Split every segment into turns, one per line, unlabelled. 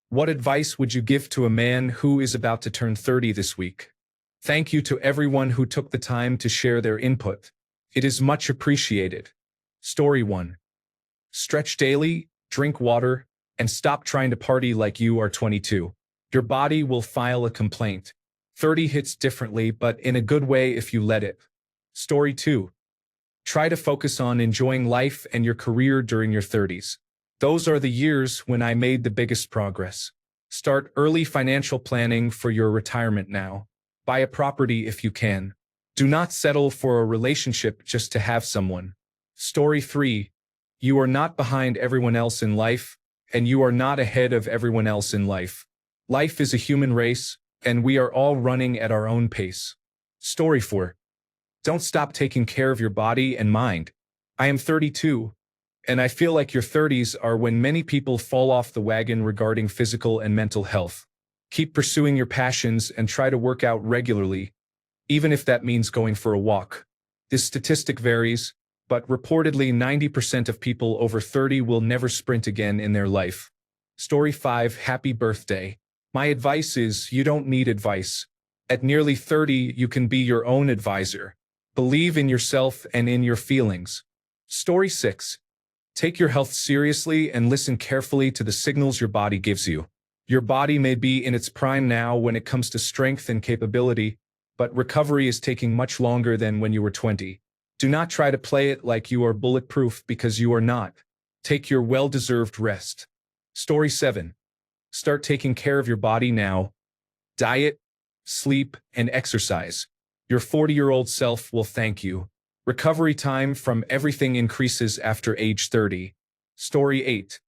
What advice would you give to a man who is about to turn 30 this week? Thank you to everyone who took the time to share their input. It is much appreciated. Story 1. Stretch daily, drink water, and stop trying to party like you are 22. Your body will file a complaint. 30 hits differently, but in a good way if you let it. Story 2. Try to focus on enjoying life and your career during your 30s. Those are the years when I made the biggest progress. Start early financial planning for your retirement now. Buy a property if you can. Do not settle for a relationship just to have someone. Story 3. You are not behind everyone else in life, and you are not ahead of everyone else in life. Life is a human race, and we are all running at our own pace. Story 4. Don't stop taking care of your body and mind. I am 32, and I feel like your 30s are when many people fall off the wagon regarding physical and mental health. Keep pursuing your passions and try to work out regularly, even if that means going for a walk. This statistic varies, but reportedly 90% of people over 30 will never sprint again in their life. Story 5. Happy birthday. My advice is you don't need advice. At nearly 30, you can be your own advisor. Believe in yourself and in your feelings. Story 6. Take your health seriously and listen carefully to the signals your body gives you. Your body may be in its prime now when it comes to strength and capability, but recovery is taking much longer than when you were 20. Do not try to play it like you are bulletproof because you are not. Take your well-deserved rest. Story 7. Start taking care of your body now. Diet, sleep, and exercise. Your 40-year-old self will thank you. Recovery time from everything increases after age 30. Story 8.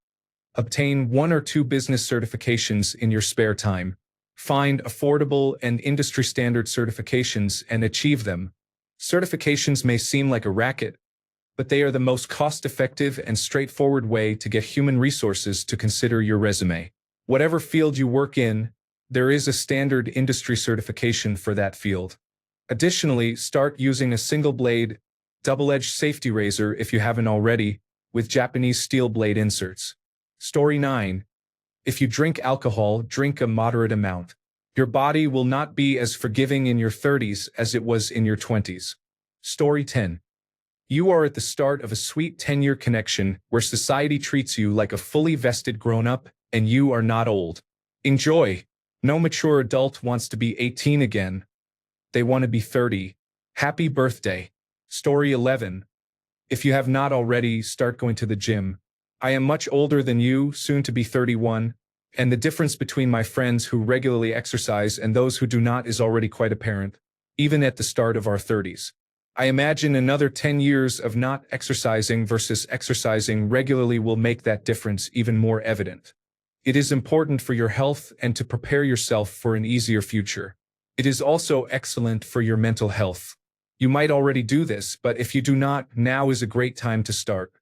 Obtain 1 or 2 business certifications in your spare time. Find affordable and industry-standard certifications and achieve them. Certifications may seem like a racket, but they are the most cost-effective and straightforward way to get human resources to consider your resume. Whatever field you work in, there is a standard industry certification for that field. Additionally, start using a single-blade, double-edged safety razor if you haven't already, with Japanese steel blade inserts. Story 9. If you drink alcohol, drink a moderate amount. Your body will not be as forgiving in your 30s as it was in your 20s. Story 10. You are at the start of a sweet 10-year connection where society treats you like a fully vested grown-up and you are not old. Enjoy. No mature adult wants to be 18 again. They want to be 30. Happy birthday. Story 11. If you have not already, start going to the gym. I am much older than you, soon to be 31, and the difference between my friends who regularly exercise and those who do not is already quite apparent, even at the start of our 30s. I imagine another 10 years of not exercising versus exercising regularly will make that difference even more evident. It is important for your health and to prepare yourself for an easier future. It is also excellent for your mental health. You might already do this, but if you do not, now is a great time to start.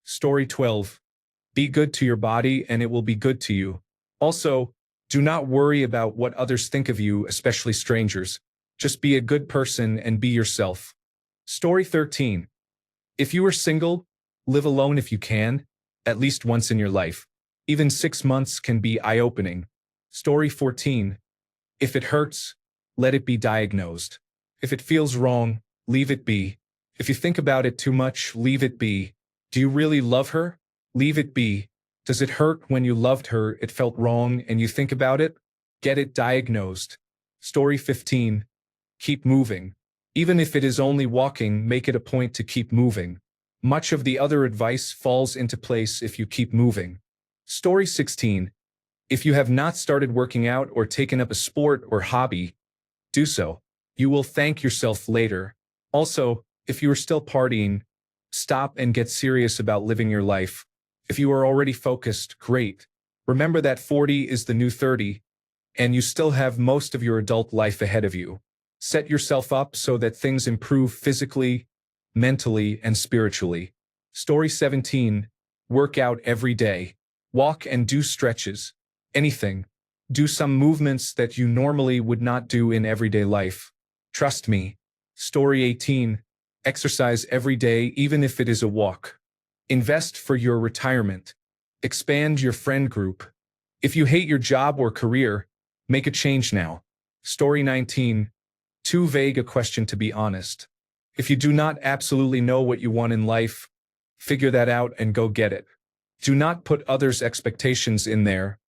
Story 12. Be good to your body and it will be good to you. Also, do not worry about what others think of you, especially strangers. Just be a good person and be yourself. Story 13. If you are single, live alone if you can, at least once in your life. Even 6 months can be eye-opening. Story 14. If it hurts, let it be diagnosed. If it feels wrong, leave it be. If you think about it too much, leave it be. Do you really love her? Leave it be. Does it hurt when you loved her, it felt wrong, and you think about it? Get it diagnosed. Story 15. Keep moving. Even if it is only walking, make it a point to keep moving. Much of the other advice falls into place if you keep moving. Story 16. If you have not started working out or taken up a sport or hobby, do so. You will thank yourself later. Also, if you are still partying, stop and get serious about living your life. If you are already focused, great. Remember that 40 is the new 30, and you still have most of your adult life ahead of you. Set yourself up so that things improve physically, mentally, and spiritually. Story 17. Work out every day. Walk and do stretches. Anything. Do some movements that you normally would not do in everyday life. Trust me. Story 18. Exercise every day, even if it is a walk. Invest for your retirement. Expand your friend group. If you hate your job or career, make a change now. Story 19. Too vague a question to be honest. If you do not absolutely know what you want in life, figure that out and go get it. Do not put others' expectations in there.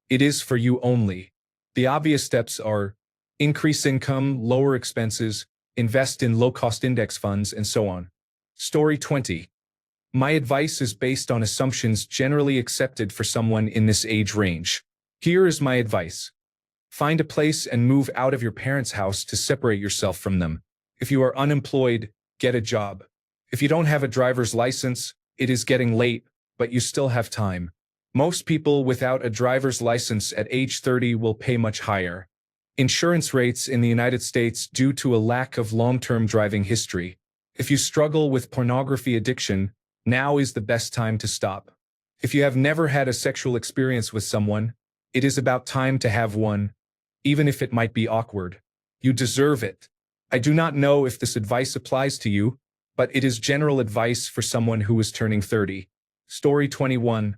It is for you only. The obvious steps are increase income, lower expenses, invest in low-cost index funds, and so on. Story 20. My advice is based on assumptions generally accepted for someone in this age range. Here is my advice. Find a place and move out of your parents' house to separate yourself from them. If you are unemployed, get a job. If you don't have a driver's license, it is getting late, but you still have time. Most people without a driver's license at age 30 will pay much higher insurance rates in the United States due to a lack of long-term driving history. If you struggle with pornography addiction, now is the best time to stop. If you have never had a sexual experience with someone, it is about time to have one, even if it might be awkward. You deserve it. I do not know if this advice applies to you, but it is general advice for someone who is turning 30. Story 21.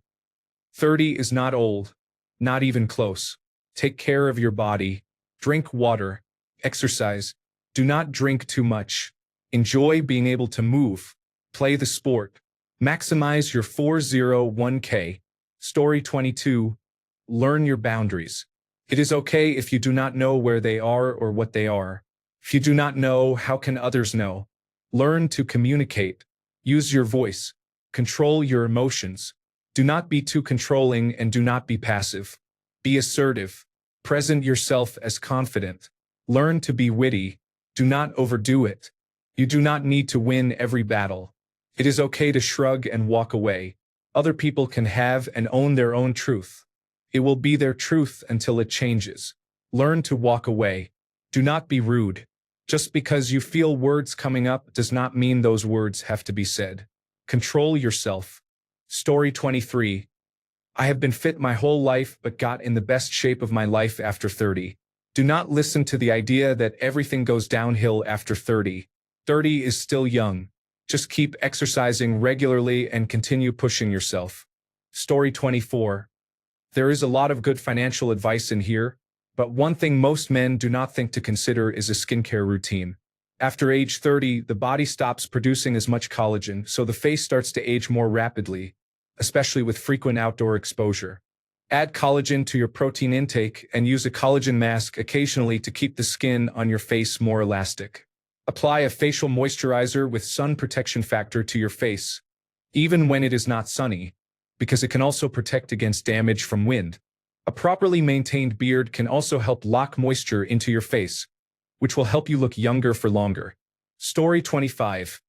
30 is not old, not even close. Take care of your body. Drink water. Exercise. Do not drink too much. Enjoy being able to move. Play the sport. Maximize your 401k. Story 22. Learn your boundaries. It is okay if you do not know where they are or what they are. If you do not know, how can others know? Learn to communicate. Use your voice. Control your emotions. Do not be too controlling and do not be passive. Be assertive. Present yourself as confident. Learn to be witty. Do not overdo it. You do not need to win every battle. It is okay to shrug and walk away. Other people can have and own their own truth. It will be their truth until it changes. Learn to walk away. Do not be rude. Just because you feel words coming up does not mean those words have to be said. Control yourself. Story 23. I have been fit my whole life but got in the best shape of my life after 30. Do not listen to the idea that everything goes downhill after 30. 30 is still young. Just keep exercising regularly and continue pushing yourself. Story 24. There is a lot of good financial advice in here, but one thing most men do not think to consider is a skincare routine. After age 30, the body stops producing as much collagen, so the face starts to age more rapidly, especially with frequent outdoor exposure. Add collagen to your protein intake and use a collagen mask occasionally to keep the skin on your face more elastic. Apply a facial moisturizer with sun protection factor to your face, even when it is not sunny, because it can also protect against damage from wind. A properly maintained beard can also help lock moisture into your face, which will help you look younger for longer. Story 25.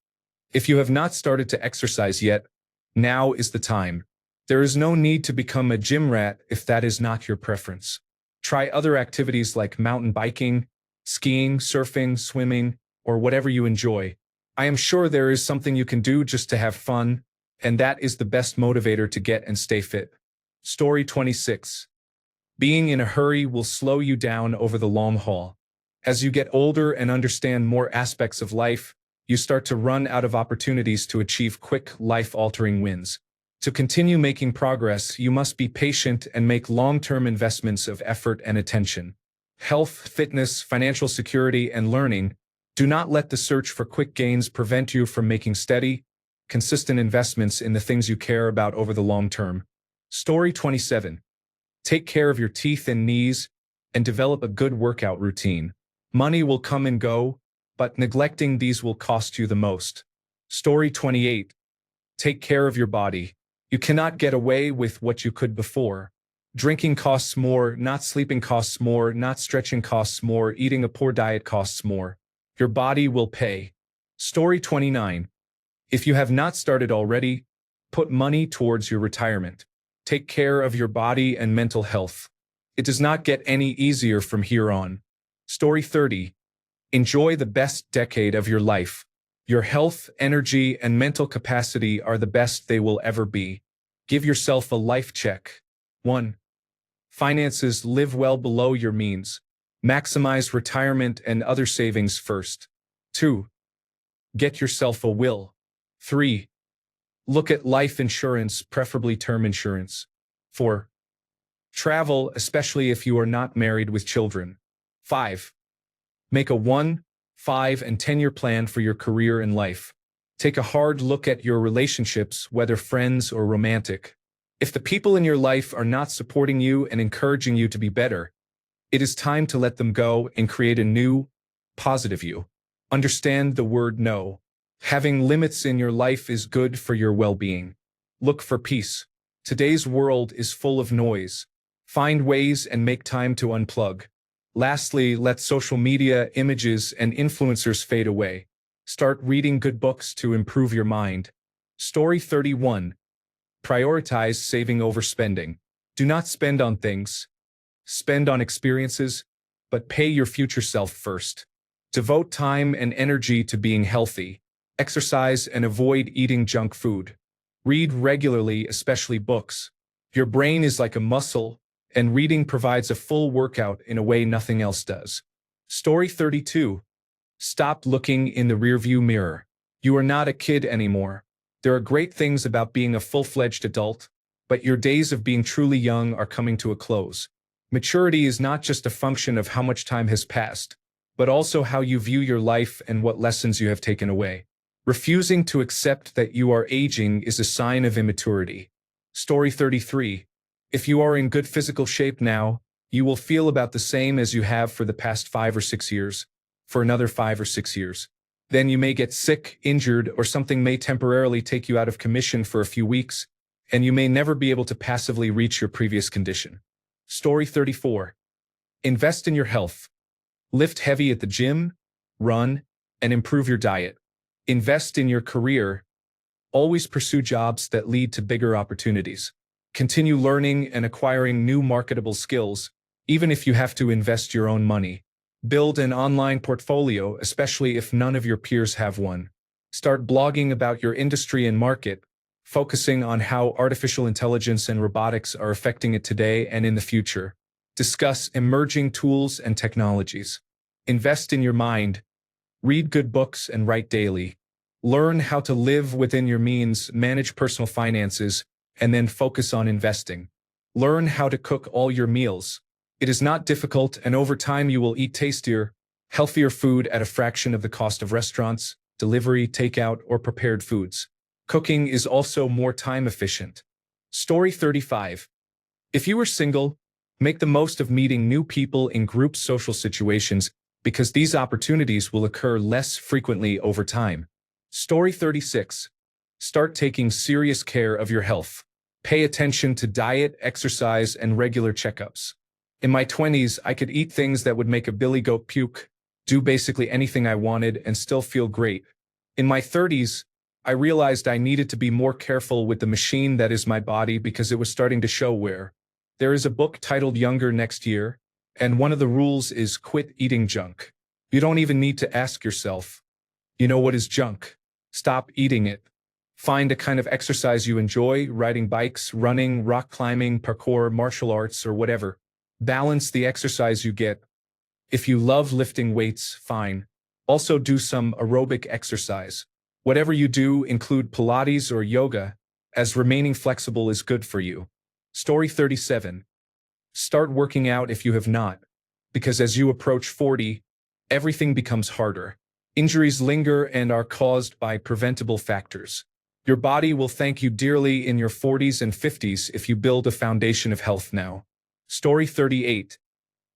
If you have not started to exercise yet, now is the time. There is no need to become a gym rat if that is not your preference. Try other activities like mountain biking, skiing, surfing, swimming, or whatever you enjoy. I am sure there is something you can do just to have fun, and that is the best motivator to get and stay fit. Story 26. Being in a hurry will slow you down over the long haul. As you get older and understand more aspects of life, you start to run out of opportunities to achieve quick, life-altering wins. To continue making progress, you must be patient and make long-term investments of effort and attention. Health, fitness, financial security, and learning. Do not let the search for quick gains prevent you from making steady, consistent investments in the things you care about over the long term. Story 27. Take care of your teeth and knees, and develop a good workout routine. Money will come and go, but neglecting these will cost you the most. Story 28. Take care of your body. You cannot get away with what you could before. Drinking costs more, not sleeping costs more, not stretching costs more, eating a poor diet costs more. Your body will pay. Story 29. If you have not started already, put money towards your retirement. Take care of your body and mental health. It does not get any easier from here on. Story 30. Enjoy the best decade of your life. Your health, energy, and mental capacity are the best they will ever be. Give yourself a life check. 1. Finances. Live well below your means. Maximize retirement and other savings first. 2. Get yourself a will. 3. Look at life insurance, preferably term insurance. 4. Travel, especially if you are not married with children. 5. Make a 1, 5, and 10-year plan for your career and life. Take a hard look at your relationships, whether friends or romantic. If the people in your life are not supporting you and encouraging you to be better, it is time to let them go and create a new, positive you. Understand the word no. Having limits in your life is good for your well-being. Look for peace. Today's world is full of noise. Find ways and make time to unplug. Lastly, let social media, images, and influencers fade away. Start reading good books to improve your mind. Story 31. Prioritize saving over spending. Do not spend on things. Spend on experiences, but pay your future self first. Devote time and energy to being healthy. Exercise and avoid eating junk food. Read regularly, especially books. Your brain is like a muscle, and reading provides a full workout in a way nothing else does. Story 32. Stop looking in the rearview mirror. You are not a kid anymore. There are great things about being a full-fledged adult, but your days of being truly young are coming to a close. Maturity is not just a function of how much time has passed, but also how you view your life and what lessons you have taken away. Refusing to accept that you are aging is a sign of immaturity. Story 33. If you are in good physical shape now, you will feel about the same as you have for the past 5 or 6 years, for another 5 or 6 years. Then you may get sick, injured, or something may temporarily take you out of commission for a few weeks, and you may never be able to passively reach your previous condition. Story 34. Invest in your health. Lift heavy at the gym, run, and improve your diet. Invest in your career. Always pursue jobs that lead to bigger opportunities. Continue learning and acquiring new marketable skills, even if you have to invest your own money. Build an online portfolio, especially if none of your peers have one. Start blogging about your industry and market, focusing on how artificial intelligence and robotics are affecting it today and in the future. Discuss emerging tools and technologies. Invest in your mind. Read good books and write daily. Learn how to live within your means, manage personal finances, and then focus on investing. Learn how to cook all your meals. It is not difficult, and over time you will eat tastier, healthier food at a fraction of the cost of restaurants, delivery, takeout, or prepared foods. Cooking is also more time efficient. Story 35. If you are single, make the most of meeting new people in group social situations because these opportunities will occur less frequently over time. Story 36. Start taking serious care of your health. Pay attention to diet, exercise, and regular checkups. In my 20s, I could eat things that would make a billy goat puke, do basically anything I wanted, and still feel great. In my 30s, I realized I needed to be more careful with the machine that is my body because it was starting to show wear. There is a book titled Younger Next Year, and one of the rules is quit eating junk. You don't even need to ask yourself, you know what is junk? Stop eating it. Find a kind of exercise you enjoy, riding bikes, running, rock climbing, parkour, martial arts, or whatever. Balance the exercise you get. If you love lifting weights, fine. Also do some aerobic exercise. Whatever you do, include Pilates or yoga, as remaining flexible is good for you. Story 37. Start working out if you have not, because as you approach 40, everything becomes harder. Injuries linger and are caused by preventable factors. Your body will thank you dearly in your 40s and 50s if you build a foundation of health now. Story 38.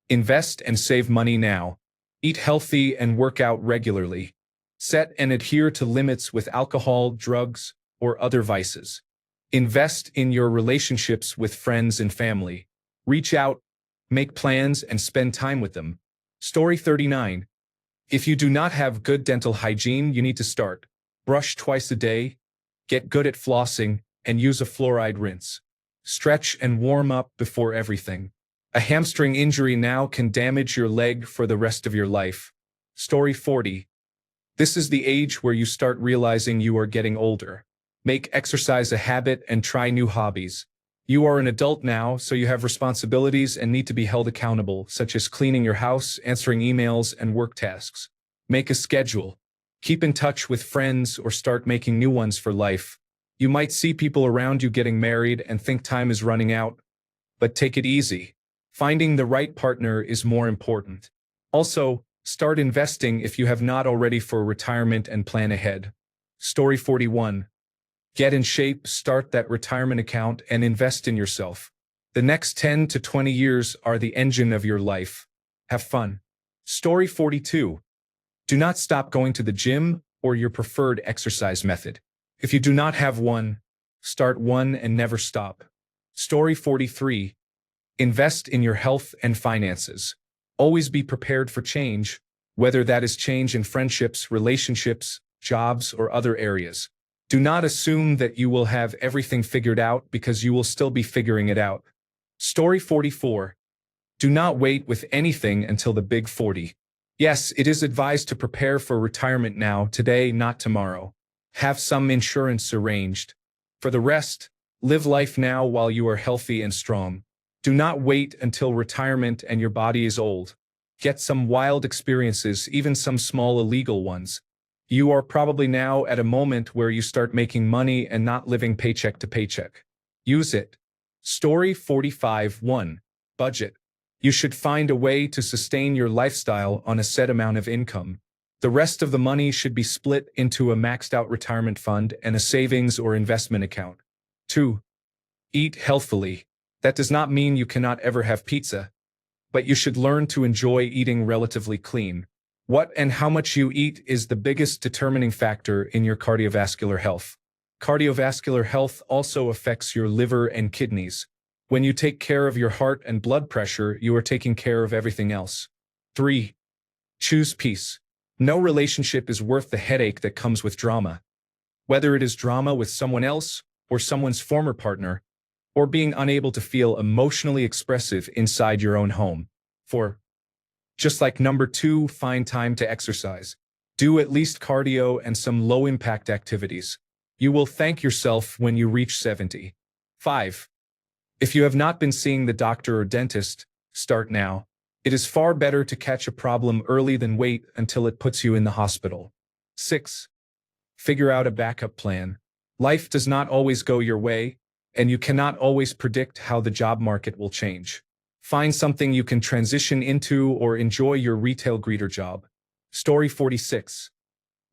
Invest and save money now. Eat healthy and work out regularly. Set and adhere to limits with alcohol, drugs, or other vices. Invest in your relationships with friends and family. Reach out, make plans, and spend time with them. Story 39. If you do not have good dental hygiene, you need to start. Brush twice a day, get good at flossing, and use a fluoride rinse. Stretch and warm up before everything. A hamstring injury now can damage your leg for the rest of your life. Story 40. This is the age where you start realizing you are getting older. Make exercise a habit and try new hobbies. You are an adult now, so you have responsibilities and need to be held accountable, such as cleaning your house, answering emails, and work tasks. Make a schedule. Keep in touch with friends or start making new ones for life. You might see people around you getting married and think time is running out, but take it easy. Finding the right partner is more important. Also, start investing if you have not already for retirement and plan ahead. Story 41. Get in shape, start that retirement account, and invest in yourself. The next 10 to 20 years are the engine of your life. Have fun. Story 42. Do not stop going to the gym or your preferred exercise method. If you do not have one, start one and never stop. Story 43. Invest in your health and finances. Always be prepared for change, whether that is change in friendships, relationships, jobs, or other areas. Do not assume that you will have everything figured out because you will still be figuring it out. Story 44. Do not wait with anything until the big 40. Yes, it is advised to prepare for retirement now, today, not tomorrow. Have some insurance arranged. For the rest, live life now while you are healthy and strong. Do not wait until retirement and your body is old. Get some wild experiences, even some small illegal ones. You are probably now at a moment where you start making money and not living paycheck to paycheck. Use it. Story 45:1. Budget. You should find a way to sustain your lifestyle on a set amount of income. The rest of the money should be split into a maxed-out retirement fund and a savings or investment account. 2. Eat healthfully. That does not mean you cannot ever have pizza, but you should learn to enjoy eating relatively clean. What and how much you eat is the biggest determining factor in your cardiovascular health. Cardiovascular health also affects your liver and kidneys. When you take care of your heart and blood pressure, you are taking care of everything else. 3. Choose peace. No relationship is worth the headache that comes with drama. Whether it is drama with someone else, or someone's former partner, or being unable to feel emotionally expressive inside your own home. 4. Just like number 2, find time to exercise. Do at least cardio and some low-impact activities. You will thank yourself when you reach 70. 5. If you have not been seeing the doctor or dentist, start now. It is far better to catch a problem early than wait until it puts you in the hospital. 6. Figure out a backup plan. Life does not always go your way, and you cannot always predict how the job market will change. Find something you can transition into or enjoy your retail greeter job. Story 46.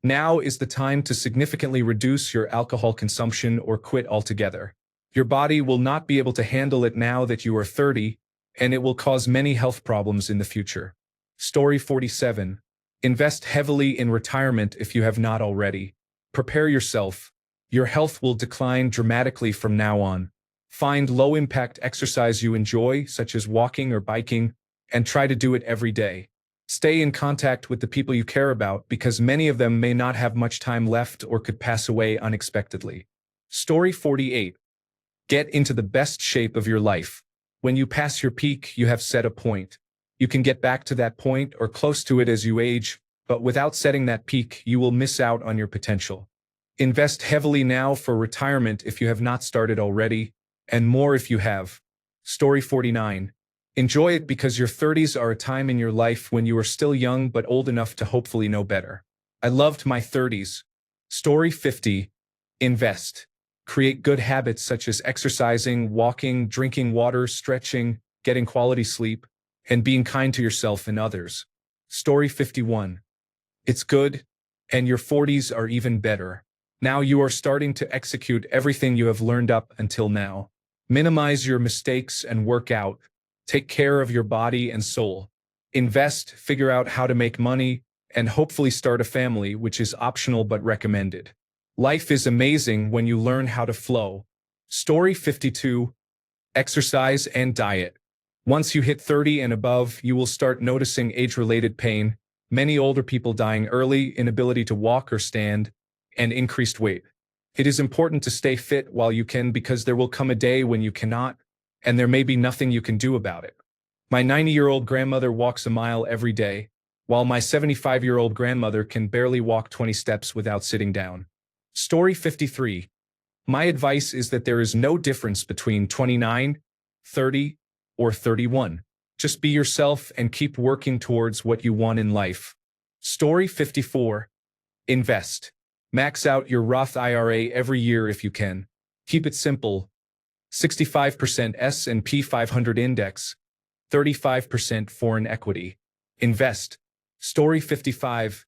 Now is the time to significantly reduce your alcohol consumption or quit altogether. Your body will not be able to handle it now that you are 30, and it will cause many health problems in the future. Story 47. Invest heavily in retirement if you have not already. Prepare yourself. Your health will decline dramatically from now on. Find low-impact exercise you enjoy, such as walking or biking, and try to do it every day. Stay in contact with the people you care about because many of them may not have much time left or could pass away unexpectedly. Story 48. Get into the best shape of your life. When you pass your peak, you have set a point. You can get back to that point or close to it as you age, but without setting that peak, you will miss out on your potential. Invest heavily now for retirement if you have not started already, and more if you have. Story 49. Enjoy it because your 30s are a time in your life when you are still young but old enough to hopefully know better. I loved my 30s. Story 50. Invest. Create good habits such as exercising, walking, drinking water, stretching, getting quality sleep, and being kind to yourself and others. Story 51. It's good, and your 40s are even better. Now you are starting to execute everything you have learned up until now. Minimize your mistakes and work out. Take care of your body and soul. Invest, figure out how to make money, and hopefully start a family, which is optional but recommended. Life is amazing when you learn how to flow. Story 52. Exercise and diet. Once you hit 30 and above, you will start noticing age-related pain, many older people dying early, inability to walk or stand, and increased weight. It is important to stay fit while you can because there will come a day when you cannot, and there may be nothing you can do about it. My 90-year-old grandmother walks a mile every day, while my 75-year-old grandmother can barely walk 20 steps without sitting down. Story 53. My advice is that there is no difference between 29, 30, or 31. Just be yourself and keep working towards what you want in life. Story 54. Invest. Max out your Roth IRA every year if you can. Keep it simple. 65% S&P 500 index, 35% foreign equity. Invest. Story 55.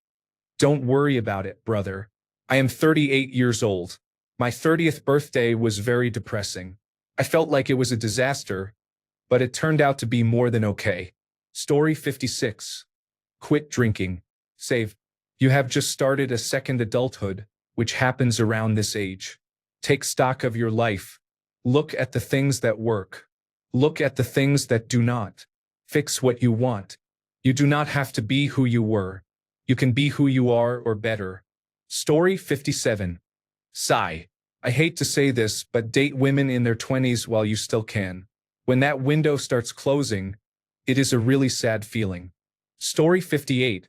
Don't worry about it, brother. I am 38 years old. My 30th birthday was very depressing. I felt like it was a disaster, but it turned out to be more than okay. Story 56. Quit drinking. Save. You have just started a second adulthood, which happens around this age. Take stock of your life. Look at the things that work. Look at the things that do not. Fix what you want. You do not have to be who you were. You can be who you are or better. Story 57. Sigh. I hate to say this, but date women in their 20s while you still can. When that window starts closing, it is a really sad feeling. Story 58.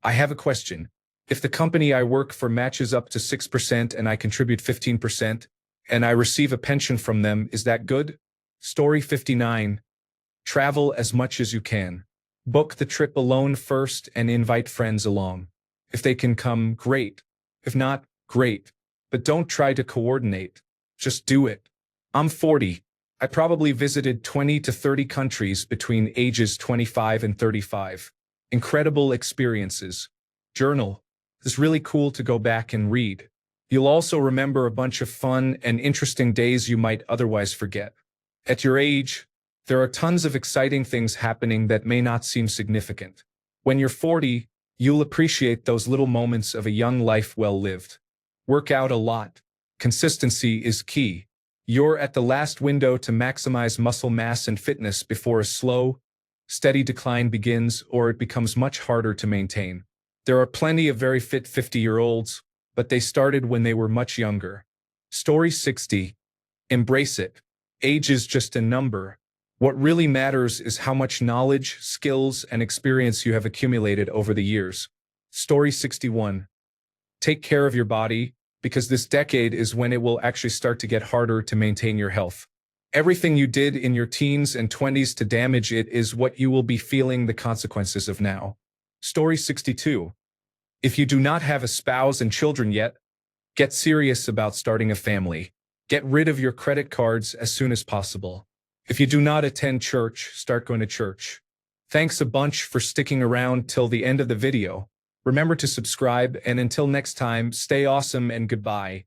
I have a question. If the company I work for matches up to 6% and I contribute 15%, and I receive a pension from them, is that good? Story 59. Travel as much as you can. Book the trip alone first and invite friends along. If they can come, great. If not, great. But don't try to coordinate. Just do it. I'm 40. I probably visited 20 to 30 countries between ages 25 and 35. Incredible experiences. Journal. It's really cool to go back and read. You'll also remember a bunch of fun and interesting days you might otherwise forget. At your age, there are tons of exciting things happening that may not seem significant. When you're 40, you'll appreciate those little moments of a young life well lived. Work out a lot. Consistency is key. You're at the last window to maximize muscle mass and fitness before a slow, steady decline begins or it becomes much harder to maintain. There are plenty of very fit 50-year-olds, but they started when they were much younger. Story 60. Embrace it. Age is just a number. What really matters is how much knowledge, skills, and experience you have accumulated over the years. Story 61. Take care of your body, because this decade is when it will actually start to get harder to maintain your health. Everything you did in your teens and 20s to damage it is what you will be feeling the consequences of now. Story 62. If you do not have a spouse and children yet, get serious about starting a family. Get rid of your credit cards as soon as possible. If you do not attend church, start going to church. Thanks a bunch for sticking around till the end of the video. Remember to subscribe, and until next time, stay awesome and goodbye.